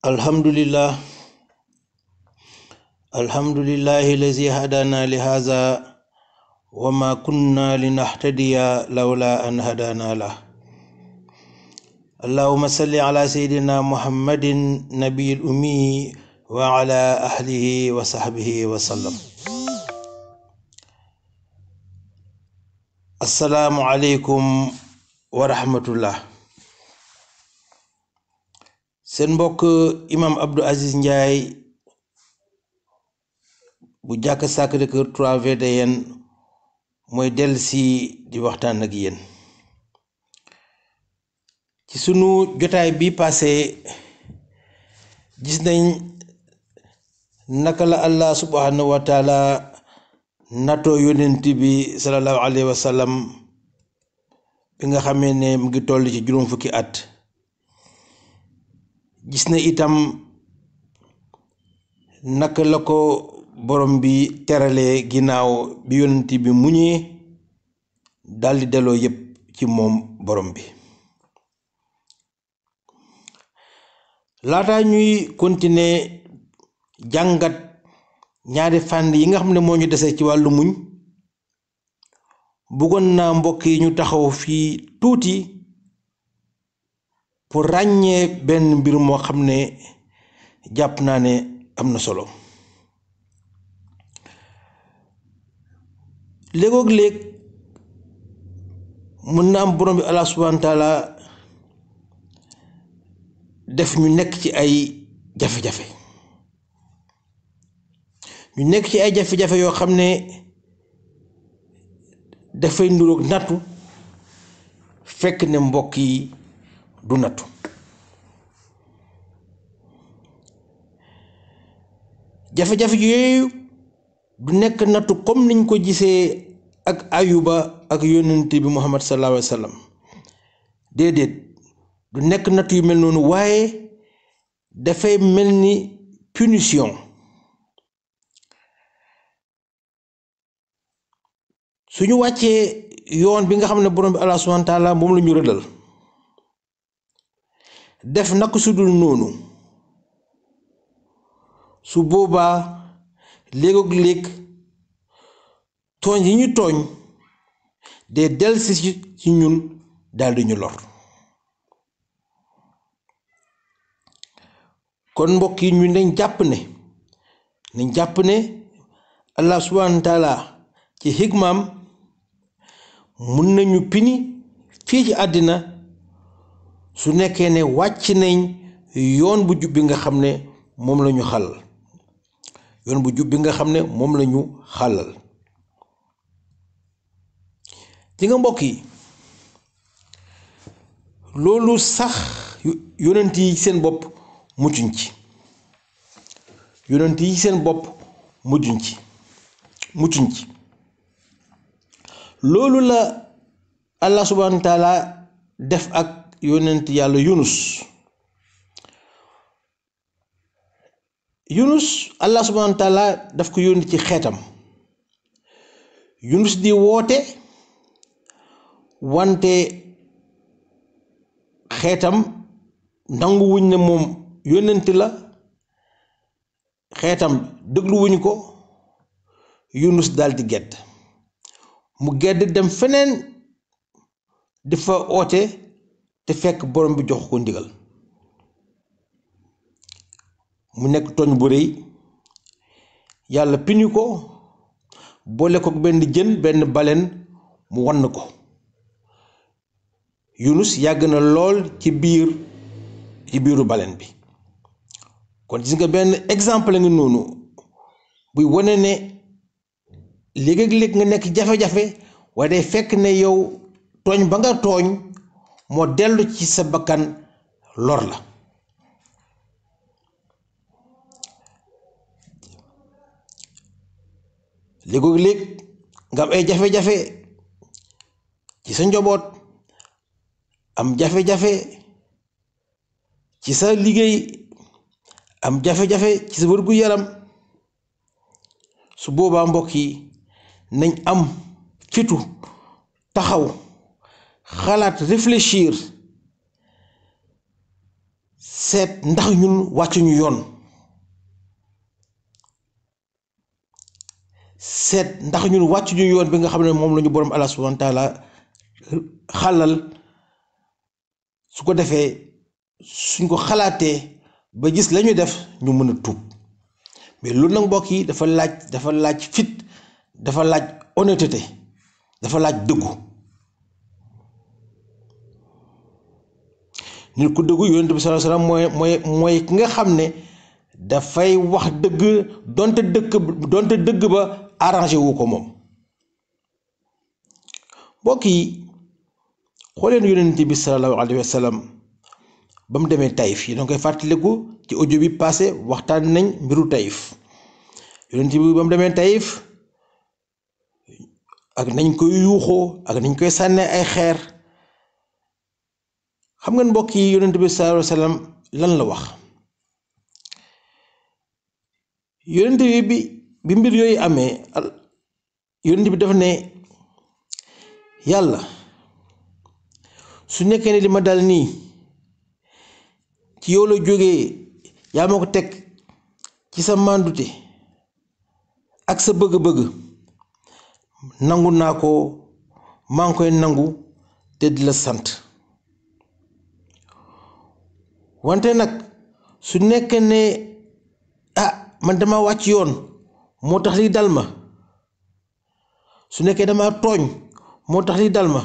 Alhamdulillah, alhamdulillahi lazi hadana lihaza wa ma kunna linahtadiya lawla an hadana lah. Allahumma salli ala sayyidina Muhammadin nabiyil ummi wa ala ahlihi wa sahbihi wa sallam. Assalamu alaikum wa rahmatullah. Seen mbokk imam Abdou Aziz Ndiaye bu jàkk Sacré-Cœur 3 VDN mooy dellusi di waxtaan ak yéen. Ci sunu jotaay bi passé gis nañ naka la Allah subhanahu wa taala natoo yonent bi sallallahu alayhi wa sallam bi nga xamee ne mu ngi toll ci juróom fukki at. Gis na itam naka la ko borom bi teralee ginnaaw bi yonent bi muñee daldi delloo yépp ci moom borom bi. Laata ñuy continuer jàngat ñaari fànn yi nga xam ne moo ñu desee ci wàllu muñ, bëggoon naa mbokk yi ñu taxaw fii tuuti pour ràññee benn mbir moo xam ne jàpp naa ne am na solo. léegoog léeg mën na am borom bi Allah subhanahu wa taala def ñu nekk ci ay jafe-jafe yoo xam ne dafay nuroog nattu fekk ne mbokk yi du nattu. jafe-jafe yooyu du nekk nattu comme niñ ko gisee ak Ayuba ak yonent bi Muhammad sallallahu alayhi wa sallam. déedéet du nekk nattu yu mel noonu, waaye dafay mel ni punition. suñu wàccee yoon bi nga xam ne borom bi Allah subhanahu wa taala moom la ñu rëddal, def naka su dul noonu, su boobaa léegoog léeg tooñ yi ñu tooñ dee delsi ci ñun daldi ñu lor. kon mbokk yi ñu nañ jàpp ne Allah subhanahu wa taala ci xikmaam mun nañu pini fii ci àddina su nekkee ne wàcc nañ yoon bu jub bi nga xam ne moom la ñu xàllal ci nga mbokk yi, loolu sax yonent yi seen bopp muccuñ ci. loolu la Allah subhanahu wa taala def ak yonent yàlla Yunus Allah subhanahu wa taala daf ko yónni ci xeetam. Yunus di woote, wante xeetam nanguwuñ ne moom yónnent la, xeetam dégluwuñ ko. Yunus daldi gedd, mu gedd dem feneen di fa oote te fekk borom bi jox ko ndigal. mu nekk tooñ bu rëy, yàlla pini ko, boole ko benn baleen mu wann ko. Yunus yàgg na lool ci biiru baleen bi. kon gis nga benn exemple nga noonu buy wane ne léeg-léeg nga nekk jafe-jafe, waaye day fekk ne yow tooñ ba nga tooñ moo dellu ci sa bakkan lor la. léeg-léeg nga am ay jafe-jafe ci sa njaboot, am jafe-jafe ci sa liggéey, am jafe-jafe ci sa wërgu yaram. su boobaa mbokk yi nañ am fitu taxaw xalaat réfléchir seet ndax ñun wàccuñu yoon, seet ndax ñun wàccuñu yoon bi nga xam ne moom la ñu borom Allah subhanahu wa taala xàllal. su ko defee suñ ko xalaatee ba gis la ñuy def ñu mën a tuub. mais loolu nag mbokk yi dafa laaj fit, dafa laaj honnêteté, dafa laaj dëggu. nit ku dëggu yonent bi sallallahu alayhi wasallam mooy ki nga xam ne dafay wax dëgg donte dëgg ba arrangé wu ko moom. mbokk yi xooleen yonent bi sallallahu alayhi wasallam ba mu demee Taïf yi danga koy fàttaliku ci audio bi passé waxtaan nañ mbiru Taïf. yonent bi ba mu demee Taïf ak nañ koy yuuxoo ak nañ koy sànnee ay xeer, xam ngeen mbokk yi yonent bi sallallahu alayhi wasallam lan la wax. yonent bi mbir yooyu amee yonent bi dafa ne yàlla su nekkee ne li ma dal nii ci yow la jógee, yaa ma ko teg ci sa màndute ak sa bëgg-bëgg, nangu naa ko, maa ngi koy nangu te di la sant. wante nag su nekkee ne man dama wàcc yoon moo tax li dal ma, su nekkee dama tooñ moo tax li dal ma,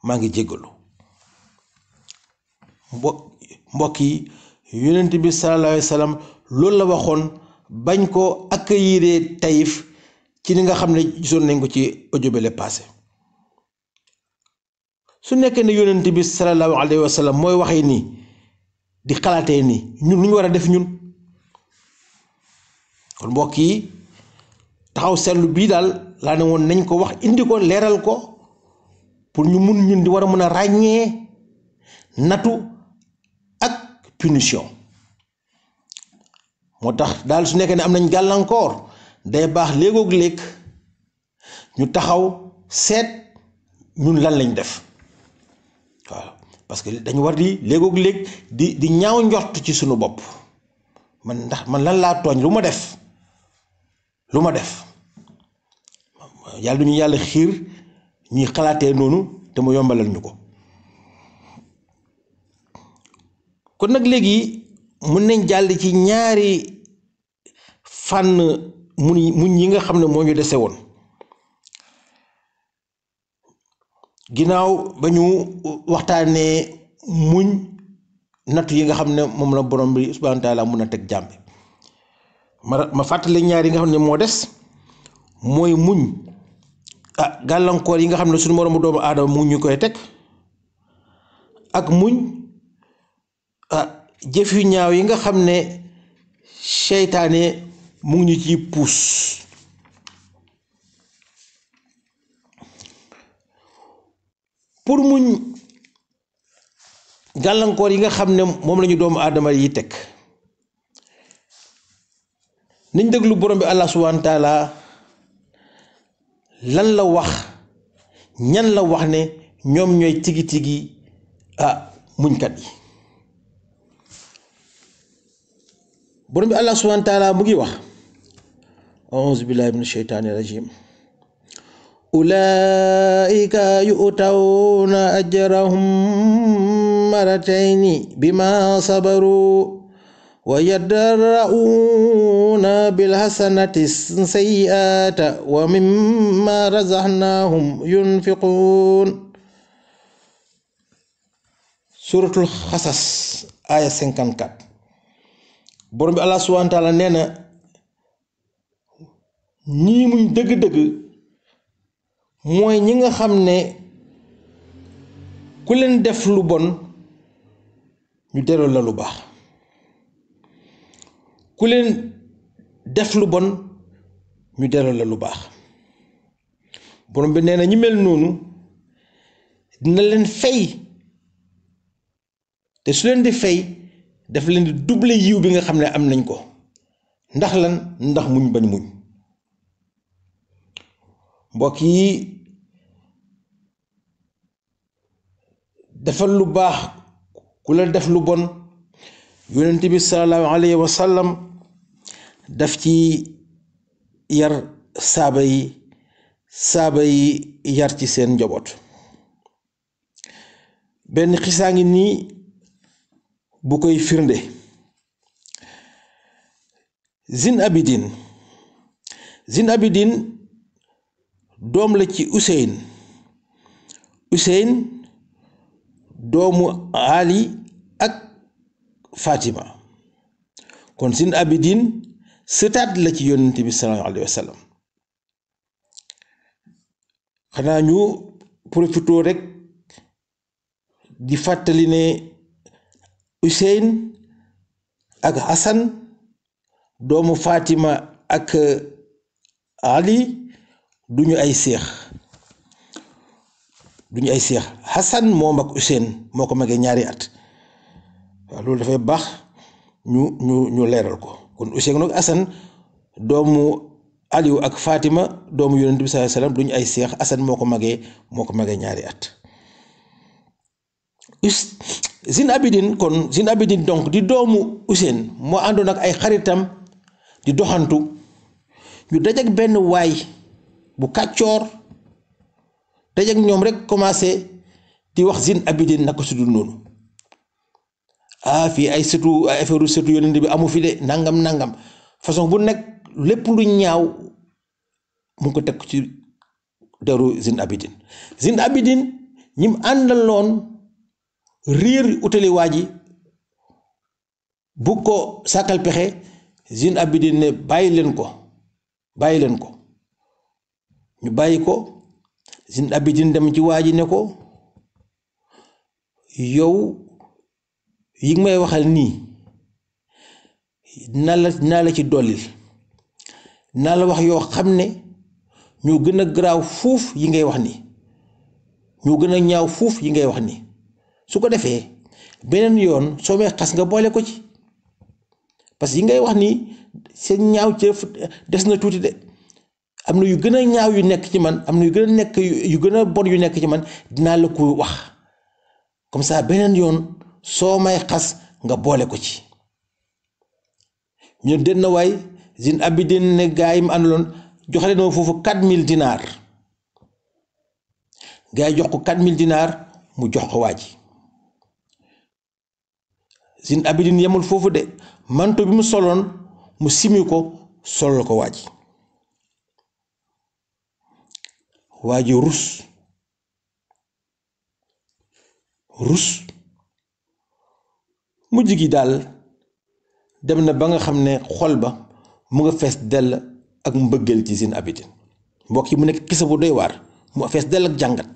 maa ngi jéggalu. mbokk yi yonent bi sallallahu alayhi wasallam loolu la waxoon bañ ko accueillir Taïf ci li nga xam ne gisoon nañ ko ci audio bi le passé. su nekkee ne yonent bi sallallahu alayhi wasallam mooy waxee nii di xalaatee nii, ñun lu ñu war a def ñun. kon mbokk yi taxaw seetlu bii daal laa ne woon nañ ko wax, indi ko, leeral ko pour ñu mun ñun di war a mën a ràññee natu ak punition. moo tax daal su nekkee ne am nañ gàllankoor day baax léegoog léeg ñu taxaw seet ñun lan lañ def. waaw parce que dañu war di léegoog léeg di ñaaw njort ci sunu bopp. man lan laa tooñ, lu ma def yàlla du ñu yàlla xiir ñuy xalaatee noonu te mu yombalal ñu ko. kon nag léegi mën nañ jàll ci ñaari fànn muñ yi nga xam ne moo ñu dese woon ginnaaw ba ñu waxtaanee muñ nattu yi nga xam ne moom la borom bi subhanahu wa taala mun a teg jàmm bi. ma fàttali ñaar yi nga xam ne moo des, mooy muñ gàllankoor yi nga xam ne suñu moroomu doomu aadama mu ñu koy teg, ak muñ jëf yu ñaaw yi nga xam ne seytaane mu ngi ñu ciy puus. pour muñ gàllankoor yi nga xam ne moom lañu doomu aadama yi teg, nañ déglu borom bi Allah subhanahu wa taala lan la wax, ñan la wax ne ñoom ñooy tigi muñkat yi. borom bi Allah subhanahu wa taala mu ngi wax a'uuzu billahi minash shaytaani rajim ulaa'ika yu'tawna ajrahum maratayni bima sabaru wa yadra'una bil hasanati sayyi'ata wa mimma razaqnahum yunfiqun. suratul xasas aya 54. borom bi Allah subhanahu wa taala nee na ñii muñ dëgg-dëgg mooy ñi nga xam ne ku leen def lu bon ñu delloo la lu baax, ku leen def lu bon ñu delloo la lu baax. borom bi nee na ñi mel noonu dina leen fay, te su leen di fay daf leen di doubler yiw bi nga xam ne am nañ ko. ndax lan? ndax muñ bañ muñ. mbokk yi defal lu baax ku la def lu bon yonent bi sallallahu alayhi wa sallam daf ci yar saaba yi yar ci seen njaboot. benn xisaa ngi nii bu koy firnde. Zin Abidin doom la ci Useyn doomu Ali ak Fatima, kon Zin Abidin sëtaat la ci yonent bi sallallahu alayhi wa sallam. xanaa ñu profitoo rek di fàttali ne Useyn ak Hassan doomu Fatima ak Ali duñu ay seex Hassan moom ak Useyn moo ko magee ñaari at. waaw loolu dafay baax ñu leeral ko. kon Useyn nag Hassan doomu Aliou ak Fatima doomu yonent bi sallallahu alayhi wasallam duñu ay seex. Hassan moo ko magee ñaari at. Zin Abidin donc di doomu Useyn moo àndoon ak ay xaritam di doxantu, ñu dajak benn waay bu kàccoor, dajak ñoom rek commencé di wax Zin Abidin naka su dul noonu. fii ay affaire sëtu yonent bi amu fi de nangam façon bu nekk, lépp lu ñaaw mu ngi ko teg ci deru Zin Abidin ñim àndaloon riir utali waa ji bu ko sàkkal pexe. Zin Abidin ne bàyyi leen ko ñu bàyyi ko. Zin Abidin dem ci waa ji ne ko yow yi may waxal nii naa la ci dollil, naa la wax yoo xam ne ñoo gën a garaaw fuuf yi ngay wax nii, ñoo gën a ñaaw fuuf yi ngay wax nii. su ko defee beneen yoon soo may xas nga boole ko ci, parce que yi ngay wax nii seen ñaaw cëf des na tuuti de. am na yu gën a ñaaw yu nekk ci man, am na yu gën a bon yu nekk ci man, dinaa la ko wax comme ça beneen yoon soo may xas nga boole ko ci. ñu den na waay Zin Abidin ne gaa yi mu àndaloon jox leen ma foofu 4000 dinaar. gaa yi jox ko 4000 dinaar mu jox ko waa ji. Zin Abidin yemul foofu de, manto bi mu soloon mu simi ko solal ko waa ji rus mujj gi daal dem na ba nga xam ne xol ba mu nga fees dell ak mbëggeel ci Zin Abidin. mbokk yi mu nekk kisa bu doy waar, mu fees dell ak jàngat.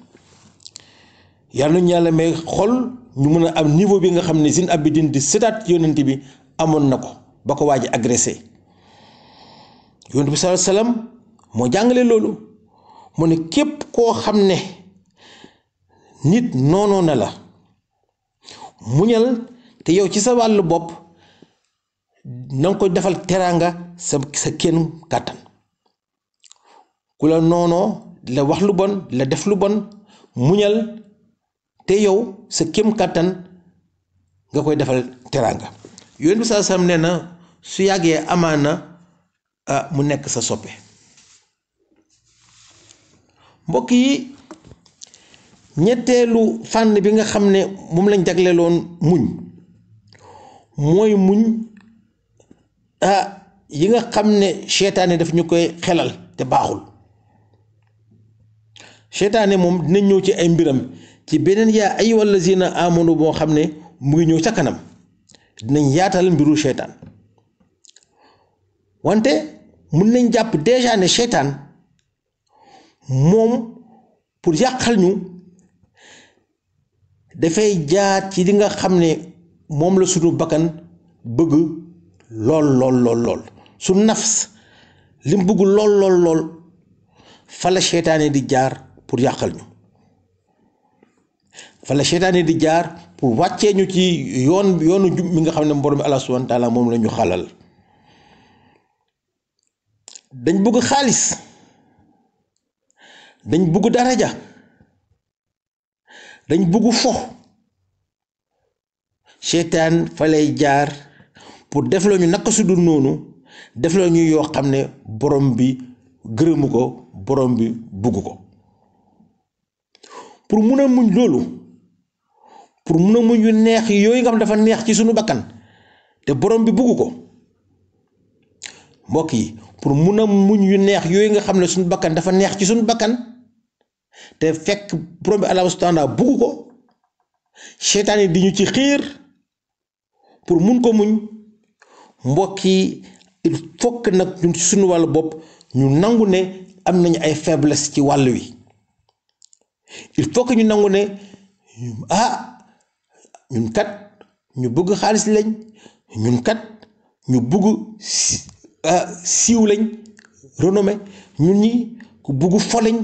yàlla nañu yàlla may xol ñu mën a am niveau bi nga xam ne Zin Abidin di sëtaat yonent bi amoon na ko ba ko waa ji agressé. yonent bi sallallahu alayhi wasallam moo jàngale loolu, mu ne képp koo xam ne nit noonoo na la, muñal te yow ci sa wàllu bopp na nga ko defal teraanga sa kenn kàttan. ku la noonoo la wax lu bon la def lu bon, muñal te yow sa kem kàttan nga koy defal teraanga. yonent bi sallallahu alayhi wasallam nee na su yàggee amaana mu nekk sa soppe. mbokk yi, ñetteelu fànn bi nga xam ne moom lañ jagleeloon muñ mooy muñ yi nga xam ne seytaane daf ñu koy xelal te baaxul. seytaane moom dina ñëw ci ay mbiram ci beneen yaa ayyuhal lazina amanu boo xam ne mu ngi ñëw ca kanam, dinañ yaatal mbiru seytaan. wante mun nañ jàpp déjà ne seytaan moom pour yàqal ñu dafay jaar ci li nga xam ne moom la sunu bakkan bëgg lool su nafs li mu bëgg lool fa la seytaane di jaar pour yàqal ñu, fa la seytaane di jaar pour wàccee ñu ci yoonu jub mi nga xam ne borom Allah subhanahu wa taala moom la ñu xalal. dañ bëgg xaalis, dañ bëgg daraja, dañ bëgg fo. seytaan fa lay jaar pour def la ñu naka su dul noonu def la ñu yoo xam ne borom bi gërëmu ko borom bi bugg ko pour mun a muñ loolu pour mun a muñ yu neex yooyu nga xam dafa neex ci sunu bakkan te borom bi bugg ko mbokk yi pour mun a muñ yu neex yooyu nga xam ne suñu bakkan dafa neex ci suñu bakkan te fekk borom bi Allah subhanahu wa ta'ala bugg ko seytaan yi di ñu ci xiir pour mun ko muñ mbokk yi il faut que nag ñun ci suñu wàllu bopp ñu nangu ne am nañu ay faiblesse ci wàll wi il faut que ñu nangu ne ñun kat ñu bëgg xaalis lañ ñun kat ñu bëgg siiw lañ renommé ñun ñi ku bëgg fo lañ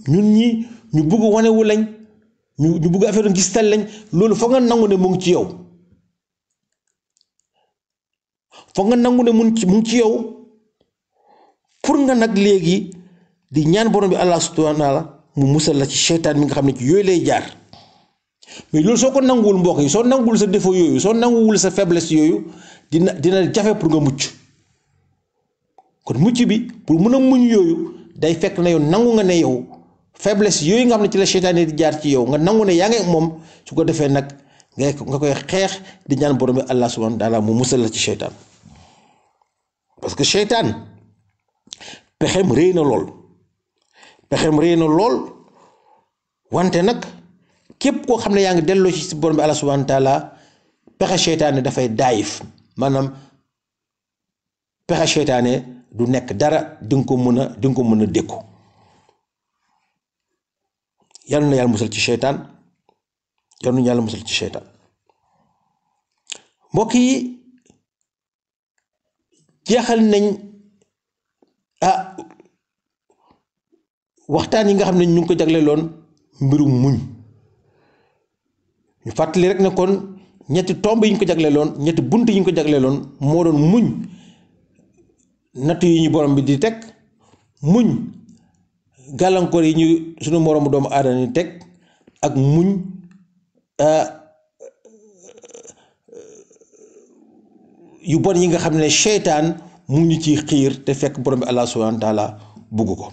ñun ñi ñu bëgg wanewu lañ ñu bëgg affaire ngistal lañ loolu foog nga nangu ne mu ngi ci yow foog nga nangu ne mu ngi ci yow pour nga nag léegi di ñaan borom bi Allah subhanahu wa ta'ala mu musal la ci seytaan mi nga xam ne ci yooyu lay jaar mais loolu soo ko nanguwul mbokk yi soo nanguwul sa défaut yooyu soo nanguwul sa faiblesse yooyu dina jafe pour nga mucc kon mucc bi pour mun a muñ yooyu day fekk na yow nangu nga ne yow faiblesse yooyu nga xam ne ci la seytaan di jaar ci yow nga nangu ne yaa ngi ak moom su ko defee nag nga koy xeex di ñaan borom bi Allah subhanahu wa ta'ala mu musal la ci seytaan parce que seytaan pexem réy na lool wante nag képp koo xam ne yaa ngi delloo ci borom bi Allah subhanahu wa ta'ala pexe seytaane dafay daayif maanaam pexe seytaane du nekk dara di nga ko mën a dékku yal na yàlla musal ci seytaan mbokk yi jeexal nañ waxtaan yi nga xam ne ñu ngi ko jagleeloon mbirum muñ ñu fàttali rek ne kon ñetti tomb yi ñu ko jagleeloon ñetti bunt yi ñu ko jagleeloon moo doon muñ nattu yi ñu borom bi di teg muñ gàllankoor yi ñu suñu moroomu doomu aadama yi teg ak muñ yu bon yi nga xam ne seytaan mu ngi ñu ciy xiir te fekk borom bi Allah subhanahu wa ta'ala bugg ko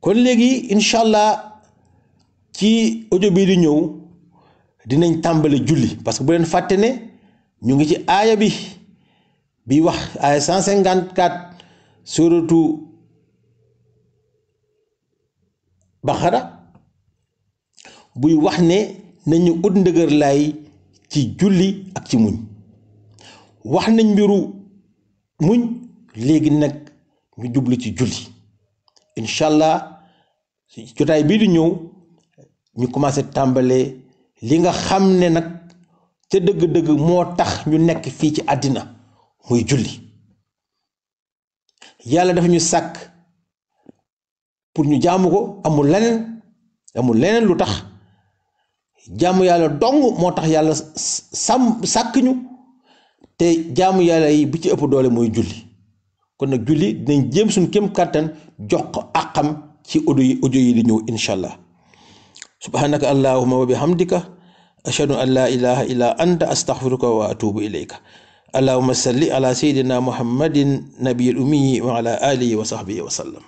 kon léegi incha allah ci audio bii di ñëw dinañ tàmbale julli parce que bu leen fàtte ne ñu ngi ci aaya bi wax aaya 154 suratu Baqara buy wax ne nañu ut ndëgër laay ci julli ak ci muñ wax nañ mbiru muñ léegi nag ñu jublu ci julli incha allah jotaay bii di ñëw ñu commencé tàmbale li nga xam ne nag ca dëgg-dëgg moo tax ñu nekk fii ci àddina muy julli yàlla dafa ñu sàkk pour ñu jaamu ko amul leneen lu tax jaamu yàlla dong moo tax yàlla sàkk ñu te jaamu yàlla yi bi ci ëpp doole mooy julli kon nag julli dinañ jéem suñu kéem kàttan jox ko àqam ci audio yi di ñëw incha allah subhanaka allahumma wa bihamdika ashhadu an la ilaha illa anta astaghfiruka wa atubu ilayka allahumma salli ala sayyidina muhammadin nabiyil ummi wa ala alihi wa sahbihi wa sallam